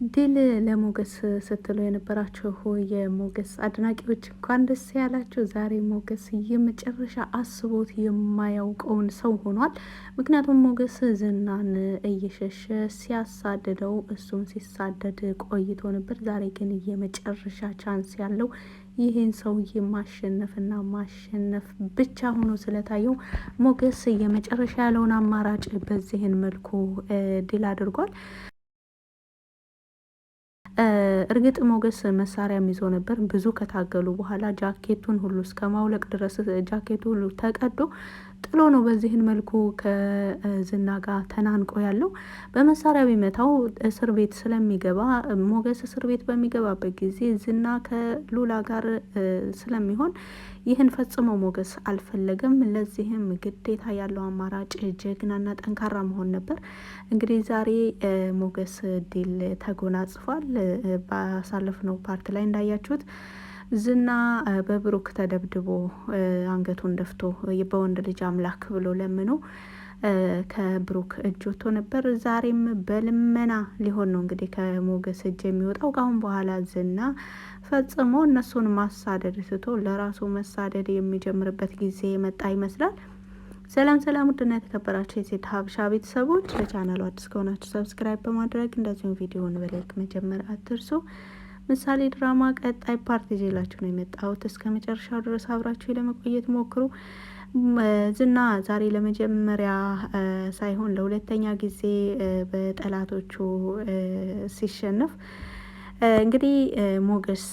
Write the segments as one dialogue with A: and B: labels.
A: ድል ለሞገስ ስትሉ የነበራችሁ የሞገስ አድናቂዎች እንኳን ደስ ያላችሁ። ዛሬ ሞገስ የመጨረሻ አስቦት የማያውቀውን ሰው ሆኗል። ምክንያቱም ሞገስ ዝናን እየሸሸ ሲያሳድደው እሱም ሲሳደድ ቆይቶ ነበር። ዛሬ ግን የመጨረሻ ቻንስ ያለው ይህን ሰውዬ ማሸነፍና ማሸነፍ ብቻ ሆኖ ስለታየው ሞገስ የመጨረሻ ያለውን አማራጭ በዚህን መልኩ ድል አድርጓል። እርግጥ ሞገስ መሳሪያም ይዞ ነበር። ብዙ ከታገሉ በኋላ ጃኬቱን ሁሉ እስከ ማውለቅ ድረስ ጃኬቱ ሁሉ ተቀዶ ጥሎ ነው በዚህን መልኩ ከዝና ጋር ተናንቆ ያለው። በመሳሪያ ቢመታው እስር ቤት ስለሚገባ ሞገስ እስር ቤት በሚገባበት ጊዜ ዝና ከሉላ ጋር ስለሚሆን ይህን ፈጽሞ ሞገስ አልፈለገም። ለዚህም ግዴታ ያለው አማራጭ ጀግናና ጠንካራ መሆን ነበር። እንግዲህ ዛሬ ሞገስ ድል ተጎናጽፏል። ባሳለፍነው ፓርት ላይ እንዳያችሁት ዝና በብሩክ ተደብድቦ አንገቱን ደፍቶ በወንድ ልጅ አምላክ ብሎ ለምኖ ከብሩክ እጅ ወጥቶ ነበር። ዛሬም በልመና ሊሆን ነው እንግዲህ ከሞገስ እጅ የሚወጣው። ካሁን በኋላ ዝና ፈጽሞ እነሱን ማሳደድ ትቶ ለራሱ መሳደድ የሚጀምርበት ጊዜ የመጣ ይመስላል። ሰላም ሰላም፣ ውድና የተከበራችሁ የዜድ ሀበሻ ቤተሰቦች ለቻናሉ አዲስ ከሆናችሁ ሰብስክራይብ በማድረግ እንደዚሁም ቪዲዮውን በላይክ መጀመር አትርሱ። ምሳሌ ድራማ ቀጣይ ፓርት ይዤላችሁ ነው የመጣሁት። እስከ መጨረሻው ድረስ አብራችሁ ለመቆየት ሞክሩ። ዝና ዛሬ ለመጀመሪያ ሳይሆን ለሁለተኛ ጊዜ በጠላቶቹ ሲሸነፍ እንግዲህ ሞገስ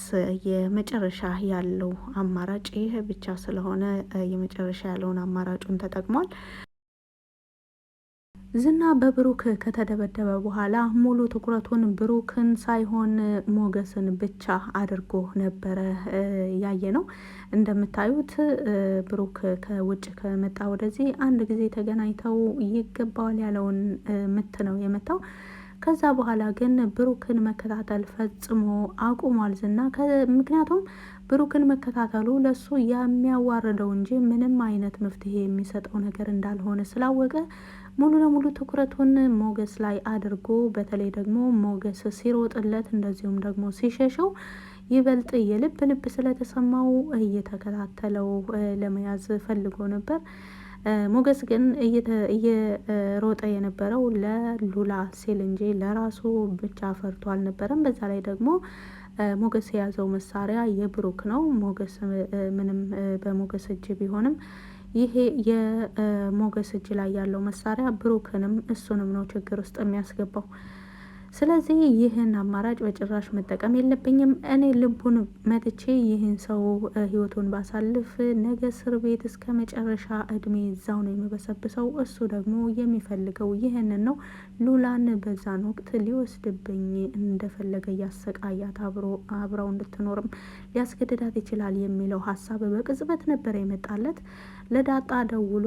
A: የመጨረሻ ያለው አማራጭ ይህ ብቻ ስለሆነ የመጨረሻ ያለውን አማራጩን ተጠቅሟል። ዝና በብሩክ ከተደበደበ በኋላ ሙሉ ትኩረቱን ብሩክን ሳይሆን ሞገስን ብቻ አድርጎ ነበረ ያየ ነው። እንደምታዩት ብሩክ ከውጭ ከመጣ ወደዚህ አንድ ጊዜ ተገናኝተው ይገባዋል ያለውን ምት ነው የመታው። ከዛ በኋላ ግን ብሩክን መከታተል ፈጽሞ አቁሟል ዝና። ምክንያቱም ብሩክን መከታተሉ ለሱ የሚያዋርደው እንጂ ምንም አይነት መፍትሄ የሚሰጠው ነገር እንዳልሆነ ስላወቀ ሙሉ ለሙሉ ትኩረቱን ሞገስ ላይ አድርጎ በተለይ ደግሞ ሞገስ ሲሮጥለት እንደዚሁም ደግሞ ሲሸሸው ይበልጥ የልብ ልብ ስለተሰማው እየተከታተለው ለመያዝ ፈልጎ ነበር። ሞገስ ግን እየሮጠ የነበረው ለሉላ ሲል እንጂ ለራሱ ብቻ ፈርቶ አልነበረም። በዛ ላይ ደግሞ ሞገስ የያዘው መሳሪያ የብሩክ ነው። ሞገስ ምንም በሞገስ እጅ ቢሆንም ይሄ የሞገስ እጅ ላይ ያለው መሳሪያ ብሩክንም እሱንም ነው ችግር ውስጥ የሚያስገባው። ስለዚህ ይህን አማራጭ በጭራሽ መጠቀም የለብኝም። እኔ ልቡን መትቼ ይህን ሰው ህይወቱን ባሳልፍ ነገ እስር ቤት እስከ መጨረሻ እድሜ እዛው ነው የሚበሰብሰው። እሱ ደግሞ የሚፈልገው ይህንን ነው። ሉላን በዛን ወቅት ሊወስድብኝ እንደፈለገ እያሰቃያት አብረው እንድትኖርም ሊያስገድዳት ይችላል የሚለው ሀሳብ በቅጽበት ነበር የመጣለት። ለዳጣ ደውሎ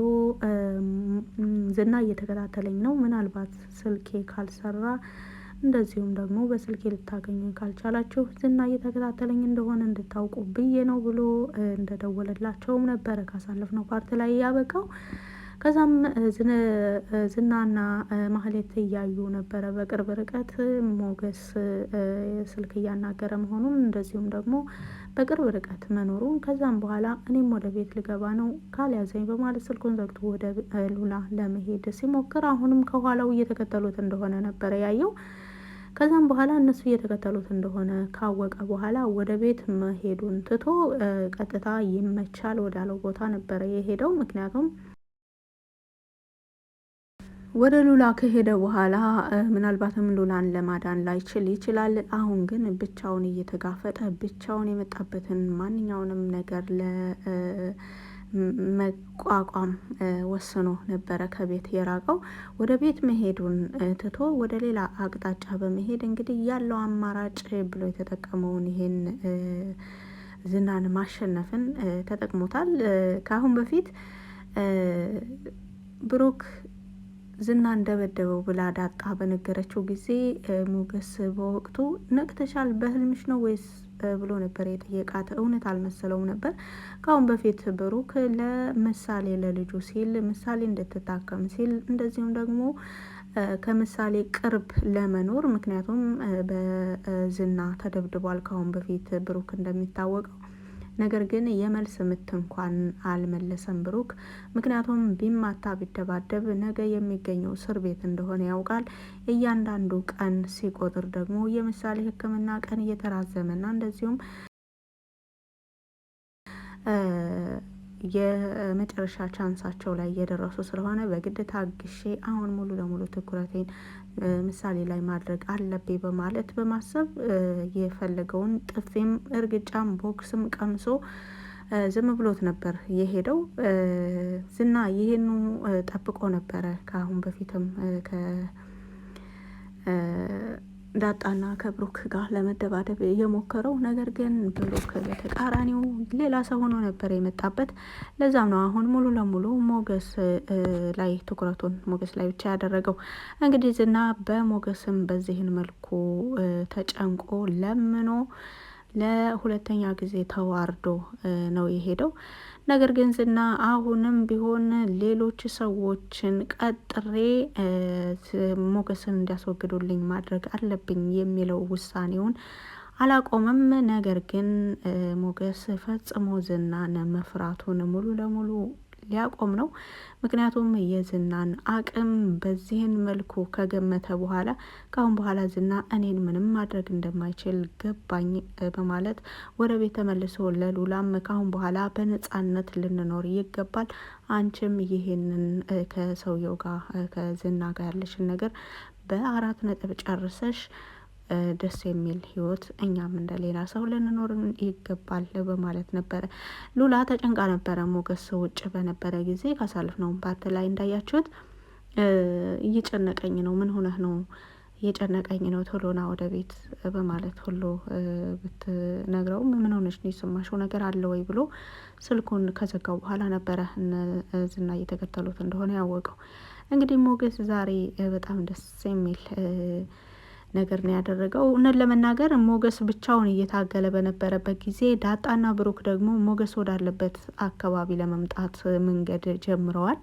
A: ዝና እየተከታተለኝ ነው፣ ምናልባት ስልኬ ካልሰራ እንደዚሁም ደግሞ በስልኬ ልታገኙ ካልቻላችሁ ዝና እየተከታተለኝ እንደሆነ እንድታውቁ ብዬ ነው ብሎ እንደደወለላቸውም ነበረ ካሳለፍነው ፓርት ላይ ያበቃው። ከዛም ዝናና ማህሌት እያዩ ነበረ በቅርብ ርቀት ሞገስ ስልክ እያናገረ መሆኑን እንደዚሁም ደግሞ በቅርብ ርቀት መኖሩን። ከዛም በኋላ እኔም ወደ ቤት ልገባ ነው ካልያዘኝ በማለት ስልኩን ዘግቶ ወደ ሉላ ለመሄድ ሲሞክር አሁንም ከኋላው እየተከተሉት እንደሆነ ነበረ ያየው። ከዛም በኋላ እነሱ እየተከተሉት እንደሆነ ካወቀ በኋላ ወደ ቤት መሄዱን ትቶ ቀጥታ ይመቻል ወዳለው ቦታ ነበረ የሄደው። ምክንያቱም ወደ ሉላ ከሄደ በኋላ ምናልባትም ሉላን ለማዳን ላይችል ይችላል። አሁን ግን ብቻውን እየተጋፈጠ ብቻውን የመጣበትን ማንኛውንም ነገር ለመቋቋም ወስኖ ነበረ ከቤት የራቀው። ወደ ቤት መሄዱን ትቶ ወደ ሌላ አቅጣጫ በመሄድ እንግዲህ ያለው አማራጭ ብሎ የተጠቀመውን ይሄን ዝናን ማሸነፍን ተጠቅሞታል። ከአሁን በፊት ብሩክ ዝና እንደበደበው ብላ ዳጣ በነገረችው ጊዜ ሞገስ በወቅቱ ነቅተሻል፣ በህልምሽ ነው ወይስ ብሎ ነበር የጠየቃት። እውነት አልመሰለውም ነበር። ካሁን በፊት ብሩክ ለምሳሌ ለልጁ ሲል ምሳሌ እንድትታከም ሲል እንደዚሁም ደግሞ ከምሳሌ ቅርብ ለመኖር ምክንያቱም በዝና ተደብድቧል ካሁን በፊት ብሩክ እንደሚታወቀው። ነገር ግን የመልስ ምት እንኳን አልመለሰም ብሩክ። ምክንያቱም ቢማታ ቢደባደብ ነገ የሚገኘው እስር ቤት እንደሆነ ያውቃል። እያንዳንዱ ቀን ሲቆጥር ደግሞ የምሳሌ ሕክምና ቀን እየተራዘመና እንደዚሁም የመጨረሻ ቻንሳቸው ላይ እየደረሱ ስለሆነ በግድ ታግሼ አሁን ሙሉ ለሙሉ ትኩረቴን ምሳሌ ላይ ማድረግ አለብኝ በማለት በማሰብ የፈለገውን ጥፊም እርግጫም ቦክስም ቀምሶ ዝም ብሎት ነበር የሄደው። ዝና ይሄኑ ጠብቆ ነበረ ከአሁን በፊትም ዳጣና ከብሩክ ጋር ለመደባደብ የሞከረው። ነገር ግን ብሩክ በተቃራኒው ሌላ ሰው ሆኖ ነበር የመጣበት። ለዛም ነው አሁን ሙሉ ለሙሉ ሞገስ ላይ ትኩረቱን ሞገስ ላይ ብቻ ያደረገው። እንግዲህ ዝና በሞገስም በዚህን መልኩ ተጨንቆ ለምኖ ለሁለተኛ ጊዜ ተዋርዶ ነው የሄደው። ነገር ግን ዝና አሁንም ቢሆን ሌሎች ሰዎችን ቀጥሬ ሞገስን እንዲያስወግዱልኝ ማድረግ አለብኝ የሚለው ውሳኔውን አላቆመም። ነገር ግን ሞገስ ፈጽሞ ዝናን መፍራቱን ሙሉ ለሙሉ ሊያቆም ነው። ምክንያቱም የዝናን አቅም በዚህን መልኩ ከገመተ በኋላ ካሁን በኋላ ዝና እኔን ምንም ማድረግ እንደማይችል ገባኝ በማለት ወደ ቤት ተመልሶ ለሉላም ካሁን በኋላ በነጻነት ልንኖር ይገባል፣ አንቺም ይሄንን ከሰውየው ጋር ከዝና ጋር ያለሽን ነገር በ4 ነጥብ ጨርሰሽ ደስ የሚል ህይወት እኛም እንደሌላ ሰው ልንኖር ይገባል በማለት ነበረ። ሉላ ተጨንቃ ነበረ። ሞገስ ውጭ በነበረ ጊዜ ካሳለፍነው ፓርት ላይ እንዳያችሁት እየጨነቀኝ ነው፣ ምን ሆነህ ነው? እየጨነቀኝ ነው፣ ቶሎና ወደ ቤት በማለት ሁሉ ብትነግረውም ምን ሆነሽ ነው? የሰማሽው ነገር አለ ወይ ብሎ ስልኩን ከዘጋው በኋላ ነበረ ዝና እየተከተሉት እንደሆነ ያወቀው። እንግዲህ ሞገስ ዛሬ በጣም ደስ የሚል ነገር ነው ያደረገው። እውነት ለመናገር ሞገስ ብቻውን እየታገለ በነበረበት ጊዜ ዳጣና ብሩክ ደግሞ ሞገስ ወዳለበት አካባቢ ለመምጣት መንገድ ጀምረዋል።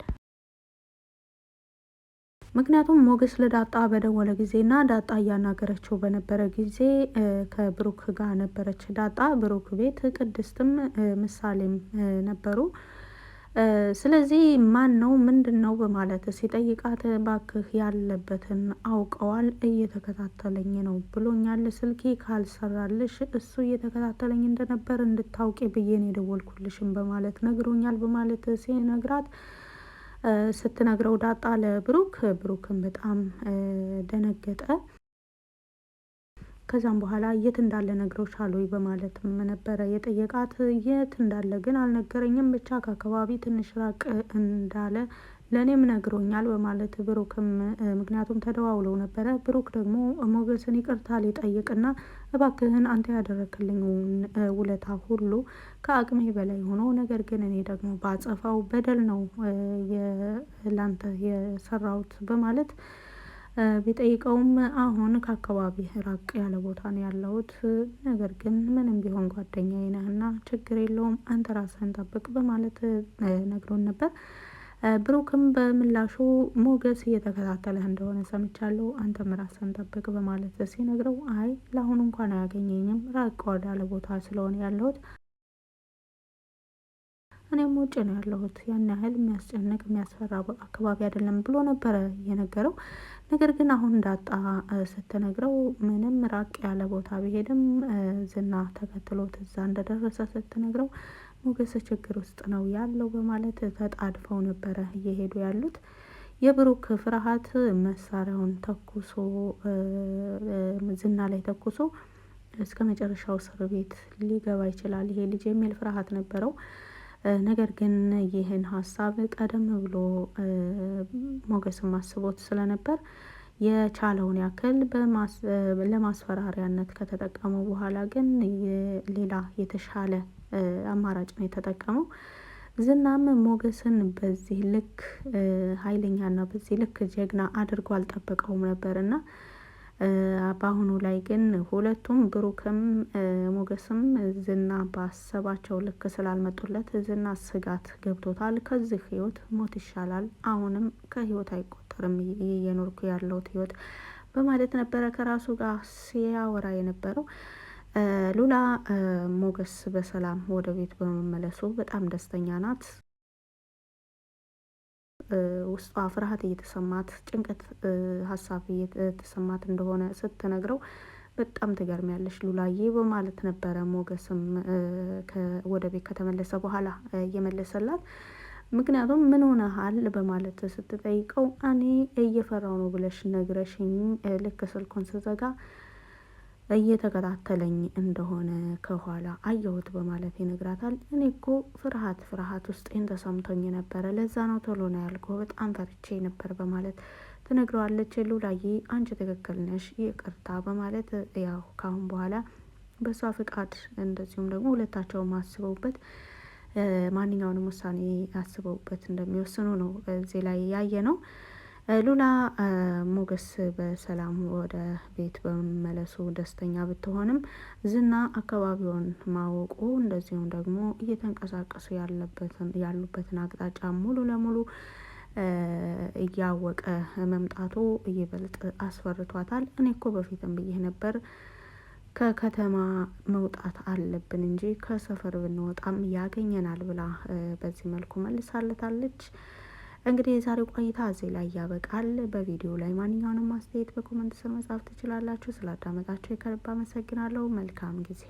A: ምክንያቱም ሞገስ ለዳጣ በደወለ ጊዜና ዳጣ እያናገረችው በነበረ ጊዜ ከብሩክ ጋር ነበረች ዳጣ። ብሩክ ቤት ቅድስትም ምሳሌም ነበሩ። ስለዚህ ማን ነው ምንድን ነው በማለት ሲጠይቃት ባክህ ያለበትን አውቀዋል፣ እየተከታተለኝ ነው ብሎኛል፣ ስልኬ ካልሰራልሽ እሱ እየተከታተለኝ እንደነበር እንድታውቂ ብዬ ነው የደወልኩልሽም በማለት ነግሮኛል በማለት ሲነግራት ስትነግረው ዳጣ ለብሩክ ብሩክን በጣም ደነገጠ። ከዛም በኋላ የት እንዳለ ነግሮሻል ወይ በማለትም ነበረ የጠየቃት። የት እንዳለ ግን አልነገረኝም፣ ብቻ ከአካባቢ ትንሽ ራቅ እንዳለ ለእኔም ነግሮኛል በማለት ብሩክም ምክንያቱም ተደዋውለው ነበረ። ብሩክ ደግሞ ሞገስን ይቅርታ ሊጠይቅና እባክህን አንተ ያደረክልኝ ውለታ ሁሉ ከአቅሜ በላይ ሆኖ ነገር ግን እኔ ደግሞ ባጸፋው በደል ነው ላንተ የሰራሁት በማለት ቢጠይቀውም አሁን ከአካባቢ ራቅ ያለ ቦታ ነው ያለሁት፣ ነገር ግን ምንም ቢሆን ጓደኛዬ ነህና ችግር የለውም አንተ ራስህን ጠብቅ በማለት ነግሮን ነበር። ብሩክም በምላሹ ሞገስ እየተከታተለህ እንደሆነ ሰምቻለሁ፣ አንተም ራስህን ጠብቅ በማለት ሲነግረው አይ ለአሁኑ እንኳን አያገኘኝም፣ ራቅ ወዳለ ቦታ ስለሆነ ያለሁት እኔም ውጭ ነው ያለሁት፣ ያን ያህል የሚያስጨንቅ የሚያስፈራ አካባቢ አይደለም ብሎ ነበረ የነገረው። ነገር ግን አሁን ዳጣ ስትነግረው ምንም ራቅ ያለ ቦታ ቢሄድም ዝና ተከትሎት እዛ እንደደረሰ ስትነግረው ሞገስ ችግር ውስጥ ነው ያለው በማለት ተጣድፈው ነበረ እየሄዱ ያሉት። የብሩክ ፍርሃት መሳሪያውን ተኩሶ ዝና ላይ ተኩሶ እስከ መጨረሻው እስር ቤት ሊገባ ይችላል ይሄ ልጅ የሚል ፍርሃት ነበረው። ነገር ግን ይህን ሀሳብ ቀደም ብሎ ሞገስም አስቦት ስለነበር የቻለውን ያክል ለማስፈራሪያነት ከተጠቀመው በኋላ ግን ሌላ የተሻለ አማራጭ ነው የተጠቀመው። ዝናም ሞገስን በዚህ ልክ ኃይለኛና በዚህ ልክ ጀግና አድርጎ አልጠበቀውም ነበርና በአሁኑ ላይ ግን ሁለቱም ብሩክም ሞገስም ዝና ባሰባቸው ልክ ስላልመጡለት ዝና ስጋት ገብቶታል። ከዚህ ህይወት ሞት ይሻላል፣ አሁንም ከህይወት አይቆጠርም። አልቆጠርም እየኖርኩ ያለሁት ህይወት በማለት ነበረ ከራሱ ጋር ሲያወራ የነበረው። ሉላ ሞገስ በሰላም ወደ ቤት በመመለሱ በጣም ደስተኛ ናት። ውስጧ ፍርሃት እየተሰማት ጭንቀት፣ ሀሳብ እየተሰማት እንደሆነ ስትነግረው በጣም ትገርሚያለሽ ሉላዬ በማለት ነበረ ሞገስም ወደ ቤት ከተመለሰ በኋላ እየመለሰላት። ምክንያቱም ምን ሆነሃል በማለት ስትጠይቀው እኔ እየፈራው ነው ብለሽ ነግረሽኝ ልክ ስልኩን ስዘጋ እየተከታተለኝ እንደሆነ ከኋላ አየሁት በማለት ይነግራታል። እኔ እኮ ፍርሃት ውስጤን ተሰምቶኝ ነበረ፣ ለዛ ነው ቶሎ ነው ያልኩህ፣ በጣም ፈርቼ ነበር በማለት ትነግረዋለች። ሉላዬ አንቺ ትክክል ነሽ፣ ይቅርታ በማለት ያው ካሁን በኋላ በሷ ፍቃድ እንደዚሁም ደግሞ ሁለታቸውም አስበውበት ማንኛውንም ውሳኔ አስበውበት እንደሚወስኑ ነው እዚህ ላይ ያየ ነው። ሉላ ሞገስ በሰላም ወደ ቤት በመመለሱ ደስተኛ ብትሆንም ዝና አካባቢውን ማወቁ እንደዚሁም ደግሞ እየተንቀሳቀሱ ያሉበትን አቅጣጫ ሙሉ ለሙሉ እያወቀ መምጣቱ ይበልጥ አስፈርቷታል። እኔ እኮ በፊትም ብዬ ነበር ከከተማ መውጣት አለብን እንጂ ከሰፈር ብንወጣም ያገኘናል ብላ በዚህ መልኩ መልሳለታለች። እንግዲህ የዛሬው ቆይታ እዚህ ላይ ያበቃል። በቪዲዮ ላይ ማንኛውንም አስተያየት በኮመንት ስር መጻፍ ትችላላችሁ። ስላዳመጣችሁ ከልብ አመሰግናለሁ። መልካም ጊዜ